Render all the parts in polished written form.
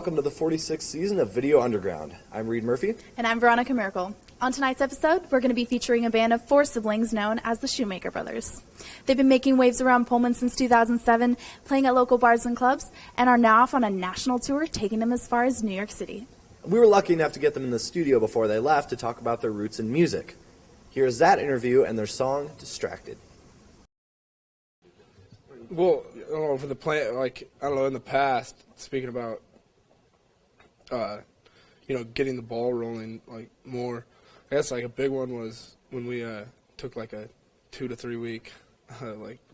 welcome to the 46th season of Video Underground. I'm Reed Murphy. And I'm Veronica Miracle. On tonight's episode, we're going to be featuring a band of 4 siblings known as the Shoemaker Brothers. They've been making waves around Pullman since 2007, playing at local bars and clubs, and are now off on a national tour, taking them as far as New York City. We were lucky enough to get them in the studio before they left to talk about their roots in music. Here's that interview and their song, Distracted. Well, I don't know, for the plan, in the past, speaking about, getting the ball rolling, more, I guess, a big one was when we took, a 2 to 3 week,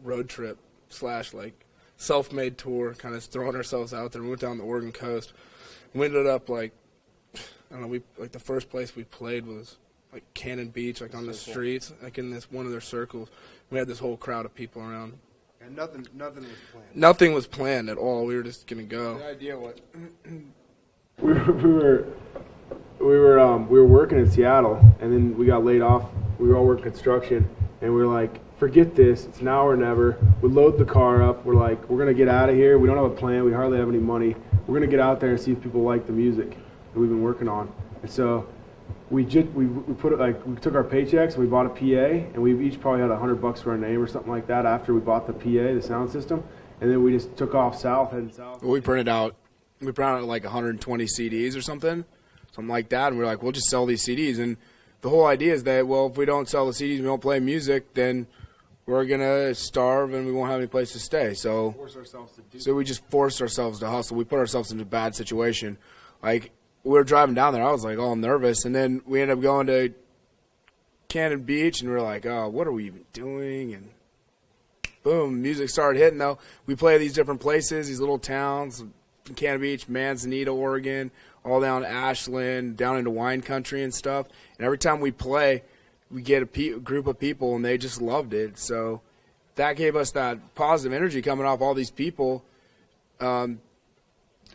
road trip / self-made tour, kind of throwing ourselves out there. We went down the Oregon coast. We ended up, the first place we played was, Cannon Beach, on the streets, in this one of their circles. We had this whole crowd of people around. And nothing was planned. Nothing was planned at all. We were just gonna go. The idea was we were working in Seattle, and then we got laid off. We were all working construction, and we were like, forget this. It's now or never. We load the car up. We're like, we're gonna get out of here. We don't have a plan. We hardly have any money. We're gonna get out there and see if people like the music that we've been working on. And so we took our paychecks and we bought a PA, and we each probably had $100 for our name or something like that after we bought the PA, the sound system, and then we just took off heading south. We printed out 120 CDs or something like that, and we were like, we'll just sell these CDs. And the whole idea is that, well, if we don't sell the CDs, we don't play music, then we're gonna starve and we won't have any place to stay. So we just forced ourselves to hustle. We put ourselves in a bad situation. We were driving down there, I was all nervous, and then we ended up going to Cannon Beach, and we were like, oh, what are we even doing? And boom, music started hitting, though. We play these different places, these little towns, Cannon Beach, Manzanita, Oregon, all down Ashland, down into wine country and stuff. And every time we play, we get a group of people, and they just loved it. So that gave us that positive energy coming off all these people.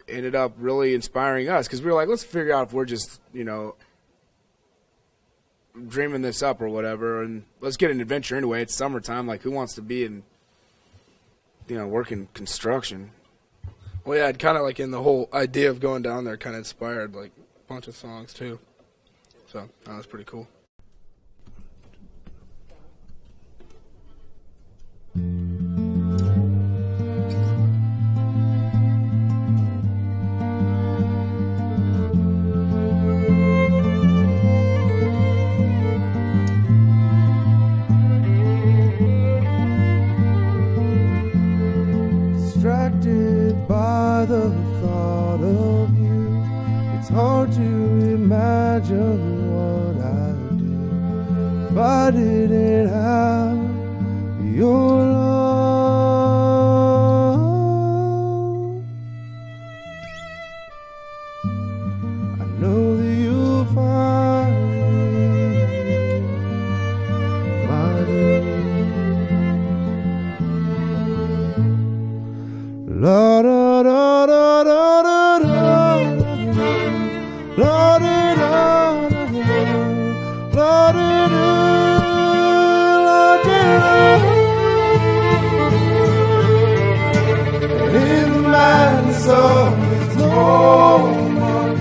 Ended up really inspiring us because we were like, let's figure out if we're just, dreaming this up or whatever, and let's get an adventure anyway. It's summertime. Who wants to be in, working construction? Well, yeah, kind of in the whole idea of going down there kind of inspired a bunch of songs too. So that was pretty cool. Distracted by the thought of you, it's hard to imagine what I'd do if I didn't have your love. I know that you'll find my dream. La da da da da da da, la da da da da, la da da, la da da. In the madness of this moment,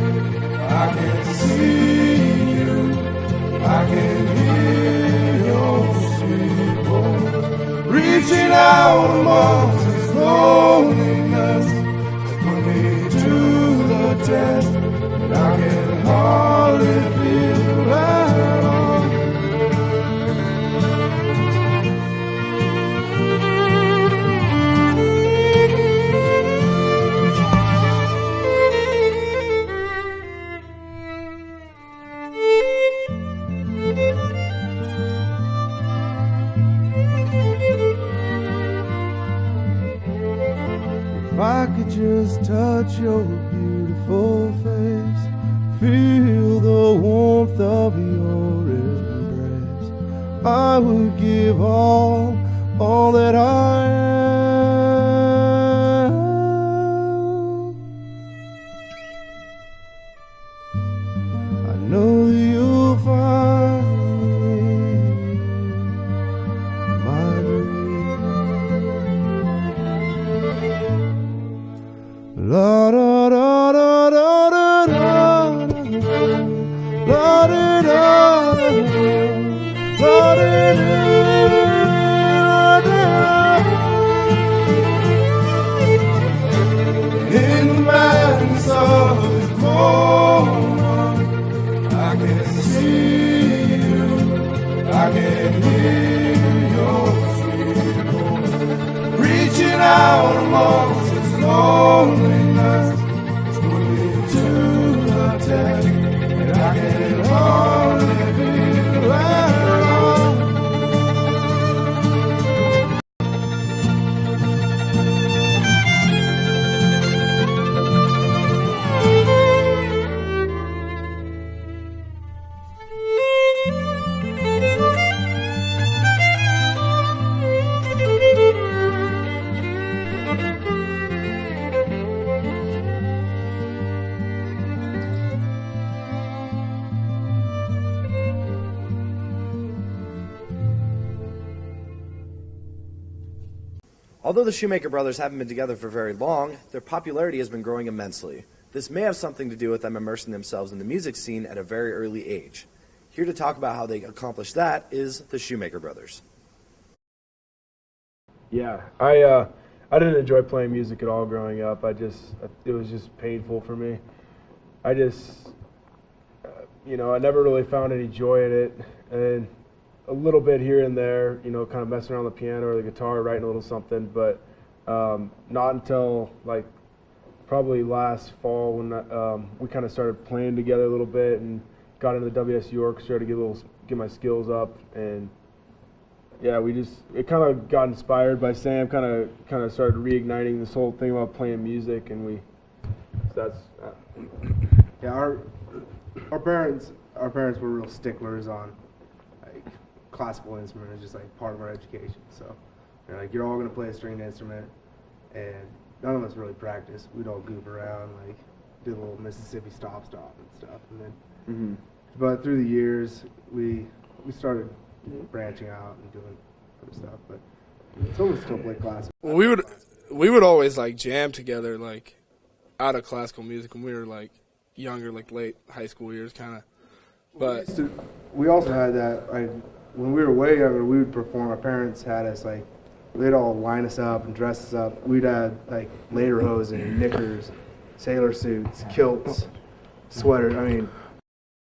I can see you, I can hear your sweet voice reaching out amongst this loneliness to put me to the test, and I can hardly feel at all. If I could just touch your beautiful face, feel the warmth of your embrace, I would give all that I am. I know that you'll find my dream. La da da da In the madness of this moment, I can see you, I can hear your sweet voice, reaching out amongst this loneliness, it's put me to the test, and I can hardly feel at all. Although the Shoemaker Brothers haven't been together for very long, their popularity has been growing immensely. This may have something to do with them immersing themselves in the music scene at a very early age. Here to talk about how they accomplished that is the Shoemaker Brothers. Yeah, I didn't enjoy playing music at all growing up. It was just painful for me. I just, I never really found any joy in it, and a little bit here and there, kind of messing around the piano or the guitar, writing a little something, but not until like probably last fall when we kind of started playing together a little bit and got into the WSU orchestra to get my skills up, and yeah, it kind of got inspired by Sam, kind of started reigniting this whole thing about playing music, and Yeah, our parents were real sticklers on like classical instrument is just like part of our education. So they're like, you're all gonna play a stringed instrument, and none of us really practiced. We'd all goof around, like do a little Mississippi stop and stuff, and then. But through the years, we started branching out and doing other stuff. But some of us still play classical. Well, we would always like jam together, like out of classical music when we were like younger, like late high school years, kind of. But We also had that, like, when we were way younger, we would perform. Our parents had us, like, they'd all line us up and dress us up. We'd have, like, lederhosen, knickers, sailor suits, kilts, sweaters. I mean,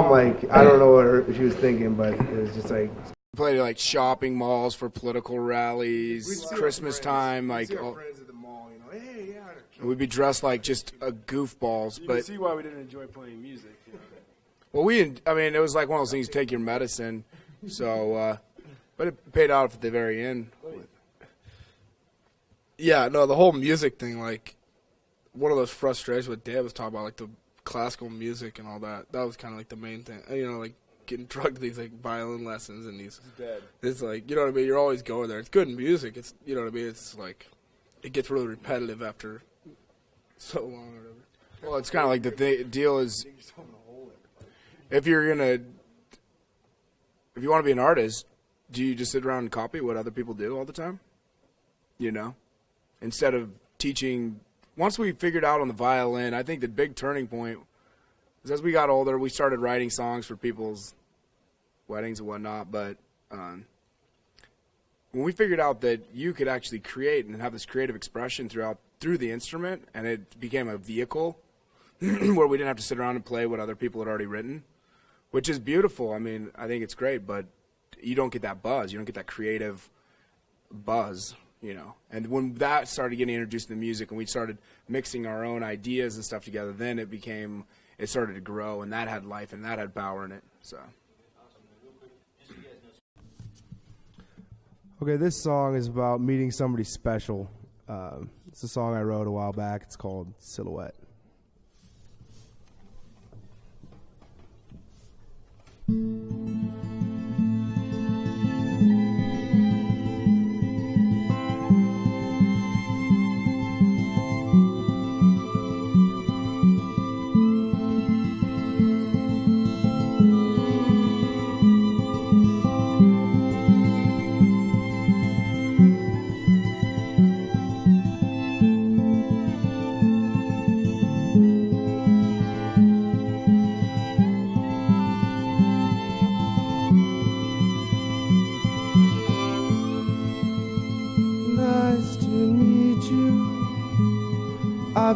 like, I don't know what she was thinking, but it was just like, we played at like shopping malls for political rallies, Christmas time, like friends at the mall, hey, yeah. we'd be dressed like just goofballs. You But can see why we didn't enjoy playing music. well, it was like one of those things, take your medicine. So, but it paid off at the very end. Yeah, no, the whole music thing, like, one of those frustrations what Dad was talking about, like the classical music and all that. That was kind of like the main thing. Like getting drugged to these like violin lessons and these. It's like, you know what I mean. You're always going there. It's good music. It's, you know what I mean. It's like it gets really repetitive after so long or whatever. Well, it's kind of like the deal is if you want to be an artist, do you just sit around and copy what other people do all the time? Instead of teaching. Once we figured out on the violin, I think the big turning point was as we got older, we started writing songs for people's weddings and whatnot. But when we figured out that you could actually create and have this creative expression through the instrument, and it became a vehicle where we didn't have to sit around and play what other people had already written, which is beautiful. I mean, I think it's great, but you don't get that buzz. You don't get that creative buzz. And when that started getting introduced to the music and we started mixing our own ideas and stuff together, then it started to grow, and that had life and that had power in it. So. Okay, this song is about meeting somebody special. It's a song I wrote a while back. It's called Silhouette.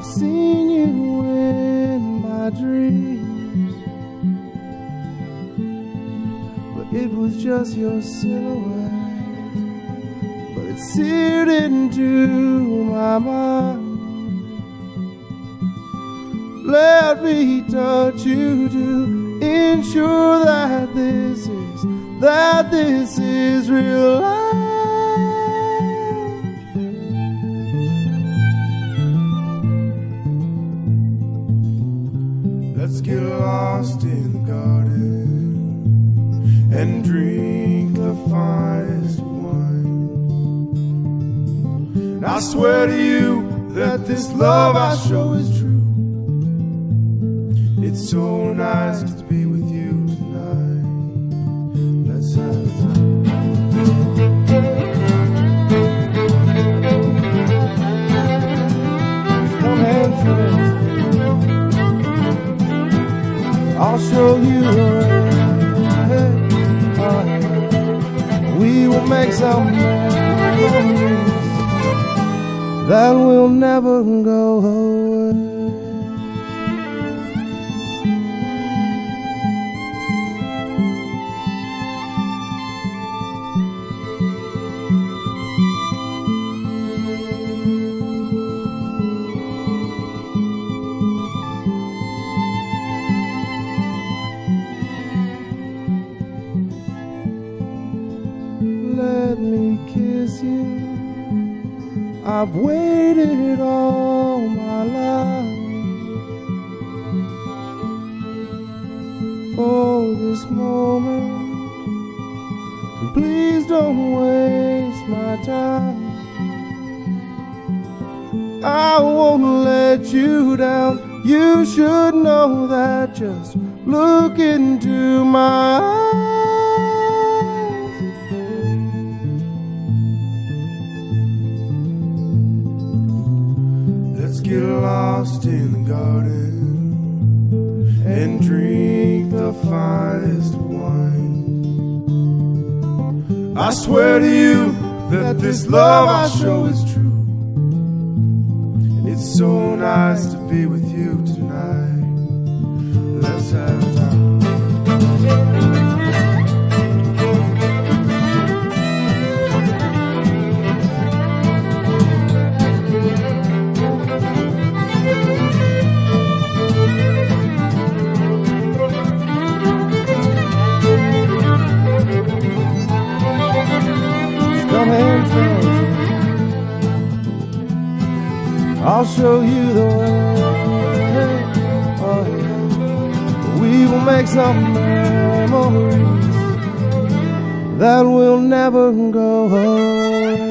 I've seen you in my dreams, but it was just your silhouette, but it seared into my mind. Let me touch you to ensure that this is real life. Let's get lost in the garden and drink the finest wine. And I swear to you that this love I show is true. It's so nice to be with you tonight. Let's have time. Come and trust me. I'll show you the way. We will make some memories that will never go away. Let me kiss you. I've waited all my life for this moment. And please don't waste my time. I won't let you down. You should know that. Just look into my eyes. Let's get lost in the garden and drink the finest wine. I swear to you that this love I show is true. It's so nice to be with you tonight. Let's have time. Come and trust me. I'll show you the way. Oh, yeah. We will make some memories that will never go away.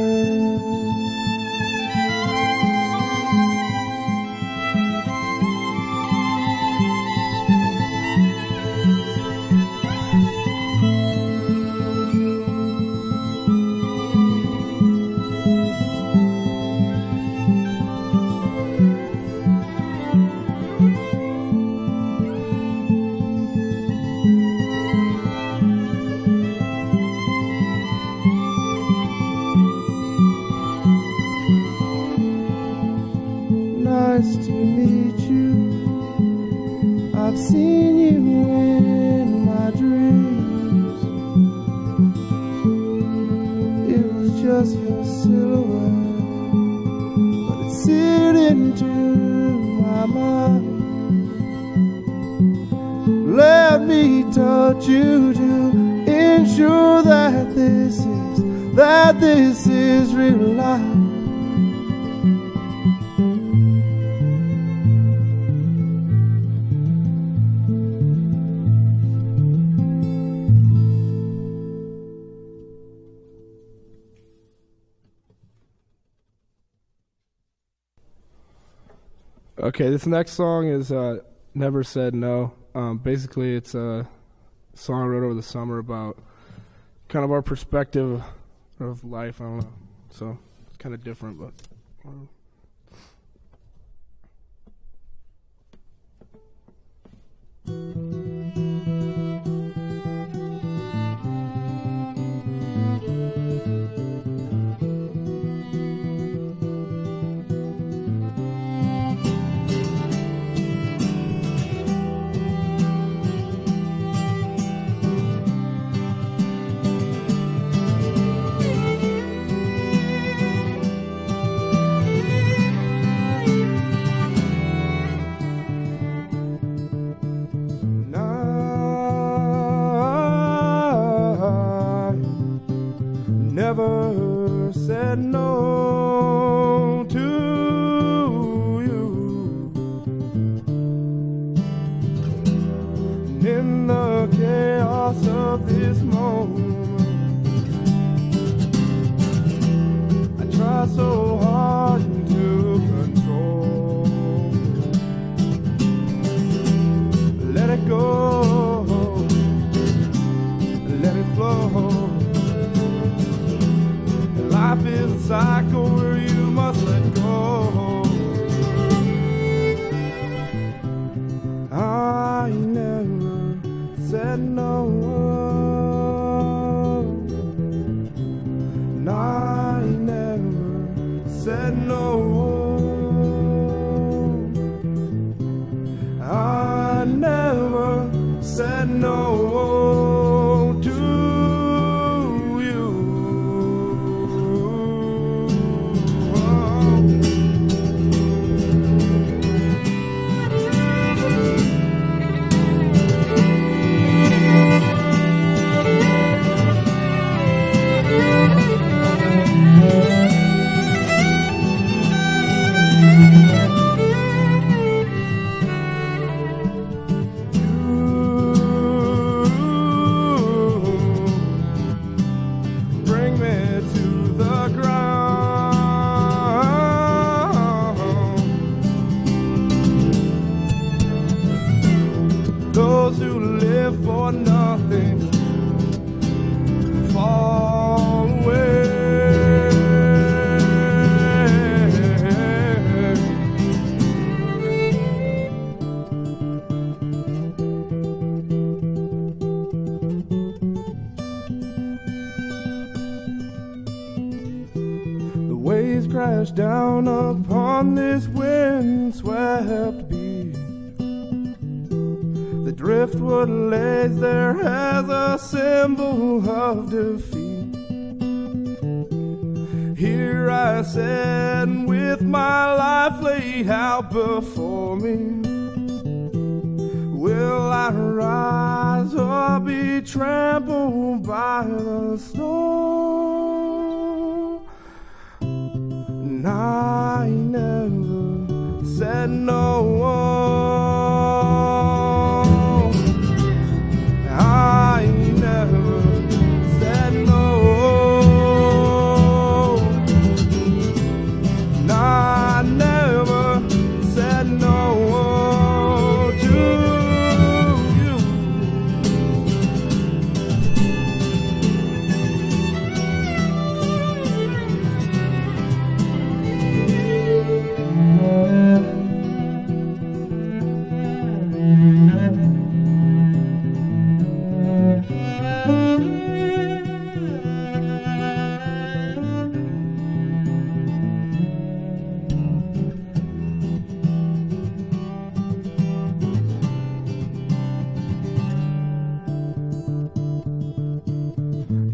Nice to meet you. I've seen you in my dreams. It was just your silhouette, but it seared into my mind. Let me touch you to ensure that this is real life. Okay, this next song is Never Said No. Basically, it's a song I wrote over the summer about kind of our perspective of life. I don't know. So it's kind of different, but I don't know. in the chaos of this moment. I try so hard to control. Let it go, let it flow. Life is a cycle where you must let go. I never said no. And I never said no. I never said no to you. Bring me to the ground. Those who live for nothing fall away. The waves crash down upon this wind-swept beach. The driftwood lays there as a symbol of defeat. Here I stand with my life laid out before me. Will I rise or be trampled by the snow? And I never said no. I never said no. And I never said no to you.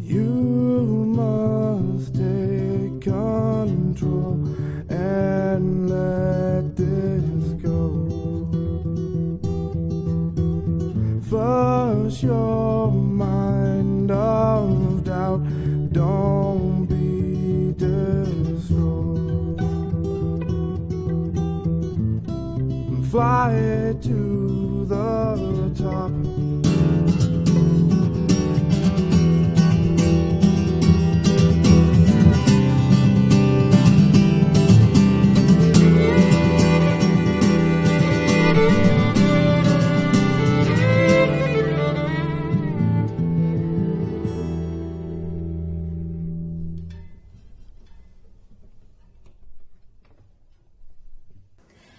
You must take control and let this go. Flush your mind of doubt, don't be destroyed. Fly to the top.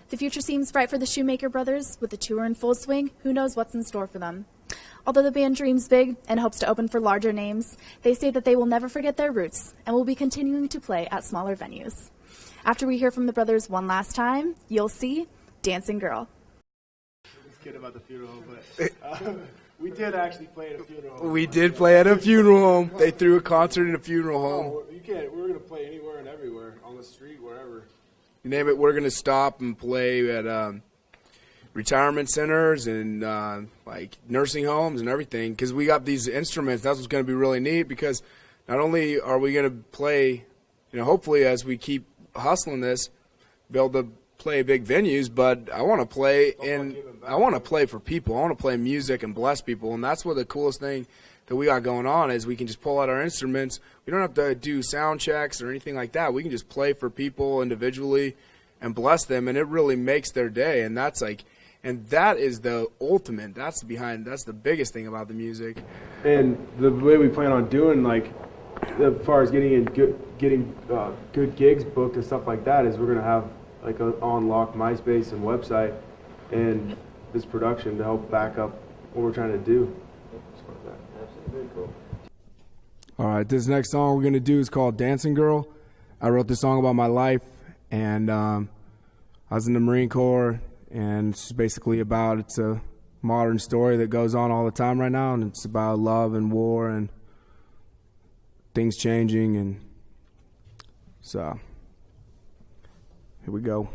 The future seems bright for the Shoemaker Brothers. With the tour in full swing, who knows what's in store for them. Although the band dreams big and hopes to open for larger names, they say that they will never forget their roots and will be continuing to play at smaller venues. After we hear from the brothers one last time, you'll see Dancing Girl. Just kidding about the funeral, but we did actually play at a funeral home. We did play at a funeral home. They threw a concert in a funeral home. Oh, you can't. We're gonna play anywhere and everywhere, on the street, wherever. You name it, we're going to stop and play at retirement centers and like nursing homes and everything because we got these instruments. That's what's going to be really neat because not only are we going to play, hopefully as we keep hustling this, be able to play big venues, but I want to play for people. I want to play music and bless people, and that's what the coolest thing that we got going on is we can just pull out our instruments. We don't have to do sound checks or anything like that. We can just play for people individually and bless them, and it really makes their day. And that's like, and that is the ultimate. That's the biggest thing about the music. And the way we plan on doing, like, as far as getting good gigs booked and stuff like that, is we're gonna have like an on-lock MySpace and website and this production to help back up what we're trying to do. Very cool. All right, this next song we're gonna do is called "Dancing Girl." I wrote this song about my life, and I was in the Marine Corps, and it's basically it's a modern story that goes on all the time right now, and it's about love and war and things changing, and so here we go.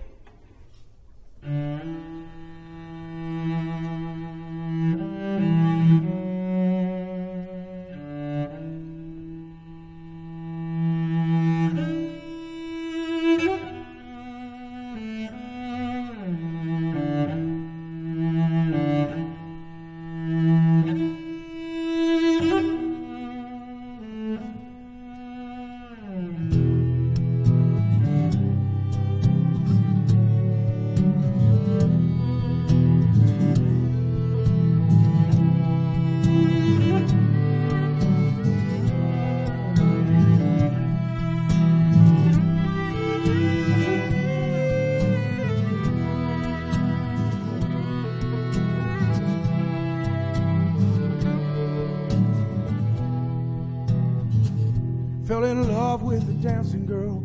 Fell in love with a dancing girl.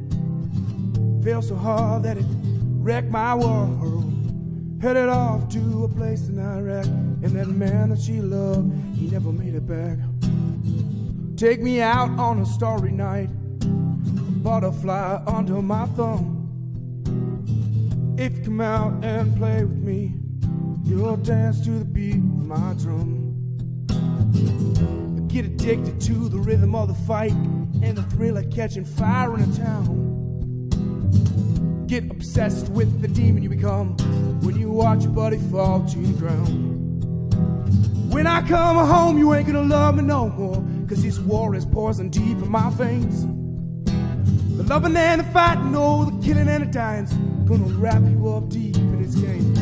Fell so hard that it wrecked my world. Headed off to a place in Iraq, and that man that she loved, he never made it back. Take me out on a starry night, a butterfly under my thumb. If you come out and play with me, you'll dance to the beat of my drum. I get addicted to the rhythm of the fight and the thrill of catching fire in a town. Get obsessed with the demon you become when you watch your buddy fall to the ground. When I come home, you ain't gonna love me no more, 'cause this war is poison deep in my veins. The loving and the fighting, oh, the killing and the dying's gonna wrap you up deep in its game.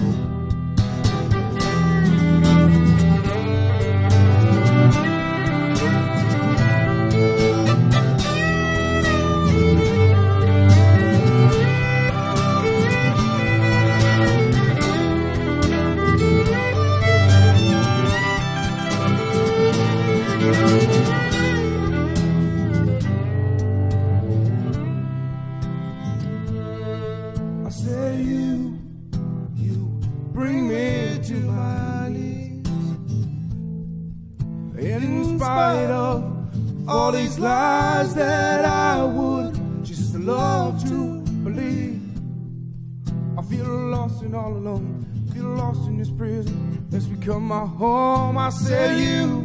I say you bring me to my knees. And in spite of all these lies that I would just love to believe, I feel lost and all alone, feel lost in this prison that's become my home. I say you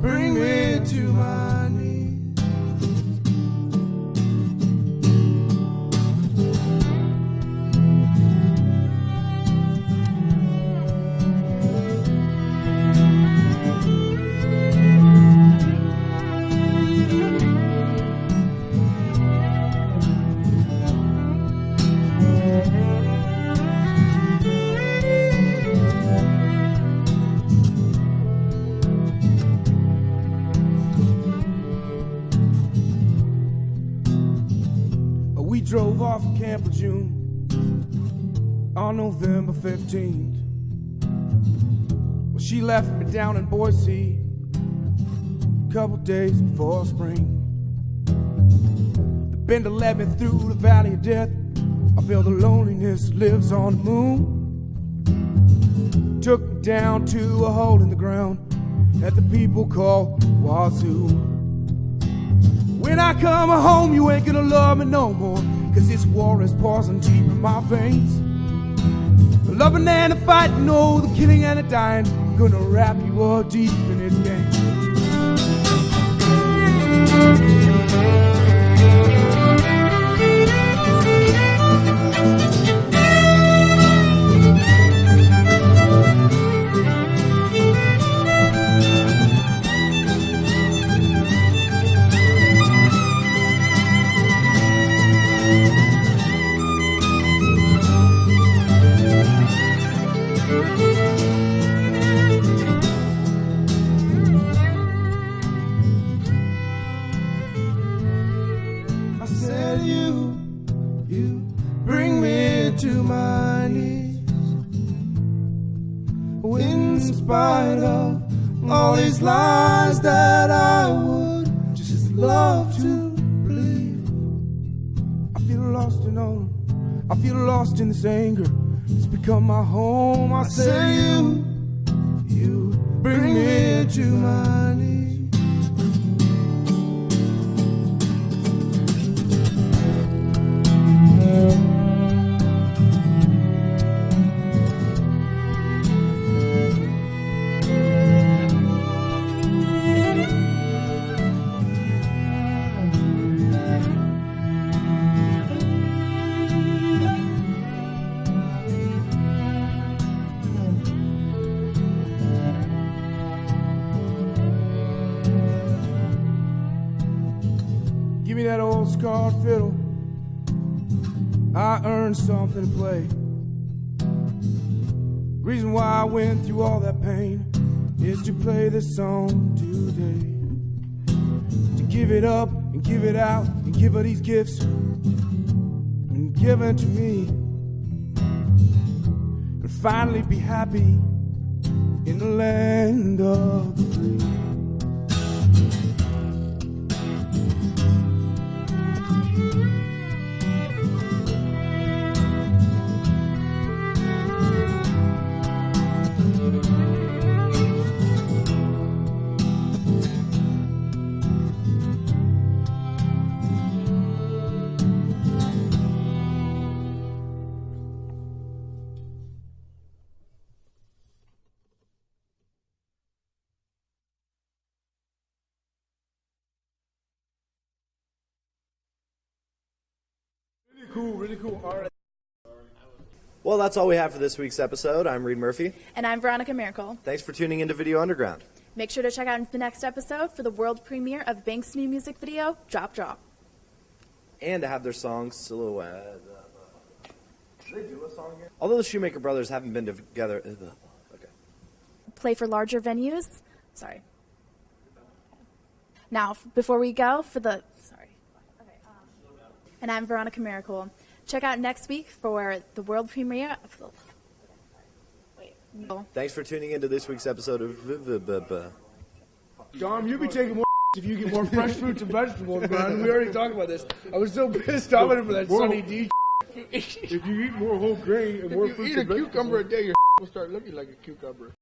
bring me to my knees. We drove off of Camp Lejeune on November 15th. Well, she left me down in Boise a couple days before spring. The bender led me through the valley of death. I feel the loneliness lives on the moon. Took me down to a hole in the ground that the people call Wazoo. When I come home, you ain't gonna love me no more, 'cause this war is poison deep in my veins. The loving and the fighting, oh, the killing and the dying, gonna wrap you up deep in its game. spite of all these lies that I would just love to believe. I feel lost in all. I feel lost in this anger. It's become my home. I say you bring me to my knees. Give me that old scarred fiddle. I earned something to play. Reason why I went through all that pain is to play this song today. To give it up and give it out and give her these gifts and give it to me. And finally be happy in the land of the free. Really cool. All right. Well, that's all we have for this week's episode. I'm Reed Murphy. And I'm Veronica Miracle. Thanks for tuning into Video Underground. Make sure to check out the next episode for the world premiere of Banks' new music video, Drop Drop. And to have their song Silhouette. Did they do a song here? Although the Shoemaker Brothers haven't been together. Okay. Play for larger venues. Sorry. Now, before we go, and I'm Veronica Miracle. Check out next week for the world premiere of the... Thanks for tuning into this week's episode of... Dom, you be taking more if you get more fresh fruits and vegetables, man. We already talked about this. I was so pissed off at him for that Sunny D. If you eat more whole grain and more fruits and vegetables, cucumber a day, your will start looking like a cucumber.